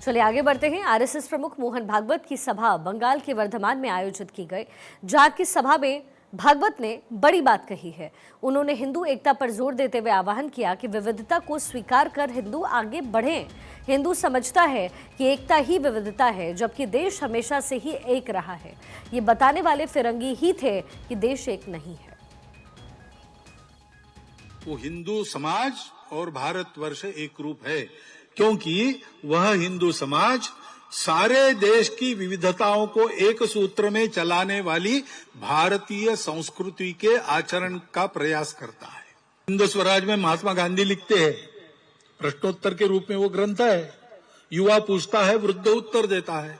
चलिए आगे बढ़ते हैं। आरएसएस प्रमुख मोहन भागवत की सभा बंगाल के वर्धमान में आयोजित की गई, जहां की सभा में भागवत ने बड़ी बात कही है। उन्होंने हिंदू एकता पर जोर देते हुए आह्वान किया कि विविधता को स्वीकार कर हिंदू आगे बढ़ें। हिंदू समझता है कि एकता ही विविधता है, जबकि देश हमेशा से ही एक रहा है। ये बताने वाले फिरंगी ही थे कि देश एक नहीं है। वो हिंदू समाज और भारतवर्ष एक रूप है, क्योंकि वह हिंदू समाज सारे देश की विविधताओं को एक सूत्र में चलाने वाली भारतीय संस्कृति के आचरण का प्रयास करता है। हिंदू स्वराज में महात्मा गांधी लिखते हैं, प्रश्नोत्तर के रूप में वो ग्रंथ है। युवा पूछता है, वृद्ध उत्तर देता है।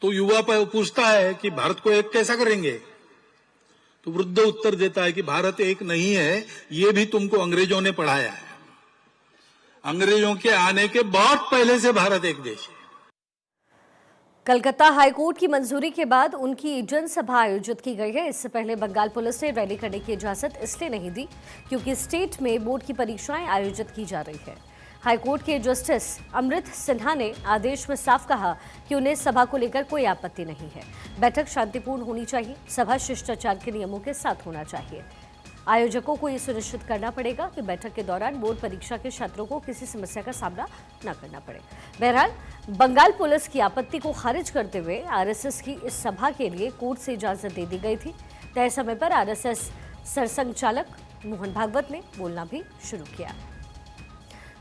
तो युवा पूछता है कि भारत को एक कैसा करेंगे, तो वृद्ध उत्तर देता है कि भारत एक नहीं है, ये भी तुमको अंग्रेजों ने पढ़ाया है। अंग्रेजों के आने के बहुत पहले से भारत एक देश है। कलकत्ता हाईकोर्ट की मंजूरी के बाद उनकी जनसभा आयोजित की गई है। इससे पहले बंगाल पुलिस ने रैली करने की इजाजत इसलिए नहीं दी क्योंकि स्टेट में बोर्ड की परीक्षाएं आयोजित की जा रही है। हाईकोर्ट के जस्टिस अमृत सिन्हा ने आदेश में साफ कहा कि उन्हें सभा को लेकर कोई आपत्ति नहीं है। बैठक शांतिपूर्ण होनी चाहिए, सभा शिष्टाचार के नियमों के साथ होना चाहिए। आयोजकों को यह सुनिश्चित करना पड़ेगा कि बैठक के दौरान बोर्ड परीक्षा के छात्रों को किसी समस्या का सामना न करना पड़े। बहरहाल बंगाल पुलिस की आपत्ति को खारिज करते हुए आरएसएस की इस सभा के लिए कोर्ट से इजाजत दे दी गई थी। तय समय पर आरएसएस सरसंघचालक मोहन भागवत ने बोलना भी शुरू किया।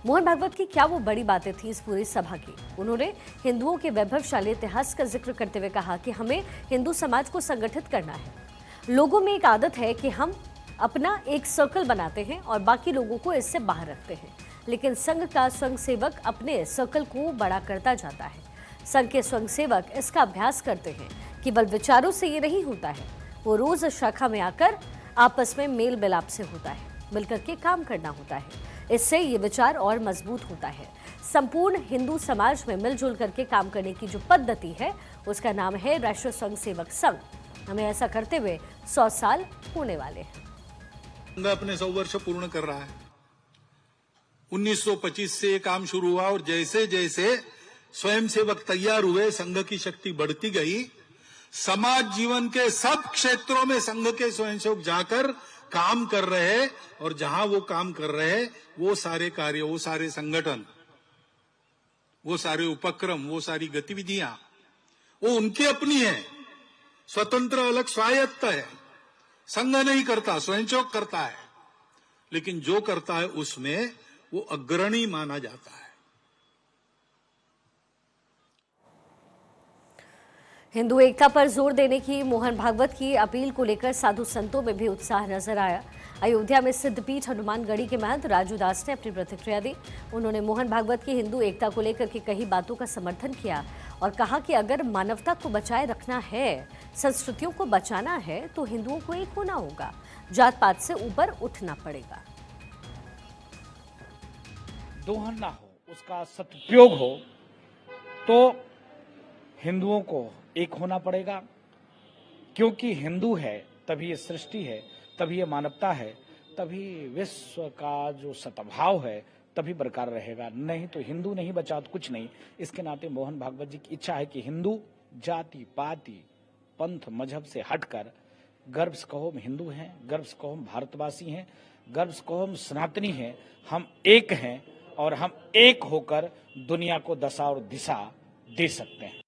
मोहन भागवत की क्या वो बड़ी बातें थी इस पूरी सभा की। उन्होंने हिंदुओं के वैभवशाली इतिहास का जिक्र करते हुए कहा कि हमें हिंदू समाज को संगठित करना है। लोगों में एक आदत है कि हम अपना एक सर्कल बनाते हैं और बाकी लोगों को इससे बाहर रखते हैं, लेकिन संघ का स्वयंसेवक अपने सर्कल को बड़ा करता जाता है। संघ के स्वयंसेवक इसका अभ्यास करते हैं। केवल विचारों से ये नहीं होता है, वो रोज शाखा में आकर आपस में मेल मिलाप से होता है, मिलकर के काम करना होता है। इससे ये विचार और मजबूत होता है। संपूर्ण हिंदू समाज में मिलजुल करके काम करने की जो पद्धति है, उसका नाम है राष्ट्रीय स्वयंसेवक संघ। हमें ऐसा करते हुए 100 साल होने वाले हैं। संघ अपने 100 वर्ष पूर्ण कर रहा है। 1925 से ये काम शुरू हुआ और जैसे जैसे स्वयंसेवक तैयार हुए, संघ की शक्ति बढ़ती गई। समाज जीवन के सब क्षेत्रों में संघ के स्वयंसेवक जाकर काम कर रहे, और जहां वो काम कर रहे, वो सारे कार्य, वो सारे संगठन, वो सारे उपक्रम, वो सारी गतिविधियां वो उनकी अपनी है, स्वतंत्र अलग स्वायत्त है। संघ नहीं करता, स्वयंसेवक करता है, लेकिन जो करता है उसमें वो अग्रणी माना जाता है। हिंदू एकता पर जोर देने की मोहन भागवत की अपील को लेकर साधु संतों में भी उत्साह नजर आया। अयोध्या में सिद्धपीठ हनुमानगढ़ी के महंत राजू दास ने अपनी प्रतिक्रिया दी। उन्होंने मोहन भागवत की हिंदू एकता को लेकर की कई बातों का समर्थन किया और कहा कि अगर मानवता को बचाए रखना है, संस्कृतियों को बचाना है, तो हिंदुओं को एक होना होगा, जात पात से ऊपर उठना पड़ेगा। दोहन ना हो, उसका सदुपयोग हो, तो हिंदुओं को एक होना पड़ेगा, क्योंकि हिंदू है तभी ये सृष्टि है, तभी ये मानवता है, तभी विश्व का जो सद्भाव है तभी बरकरार रहेगा। नहीं तो हिंदू नहीं बचा तो कुछ नहीं। इसके नाते मोहन भागवत जी की इच्छा है कि हिंदू जाति पाति पंथ मजहब से हटकर गर्व से कहो हम हिंदू हैं, गर्व से कहो हम भारतवासी हैं, गर्व से कहो हम सनातनी हैं, हम एक हैं और हम एक होकर दुनिया को दशा और दिशा दे सकते हैं।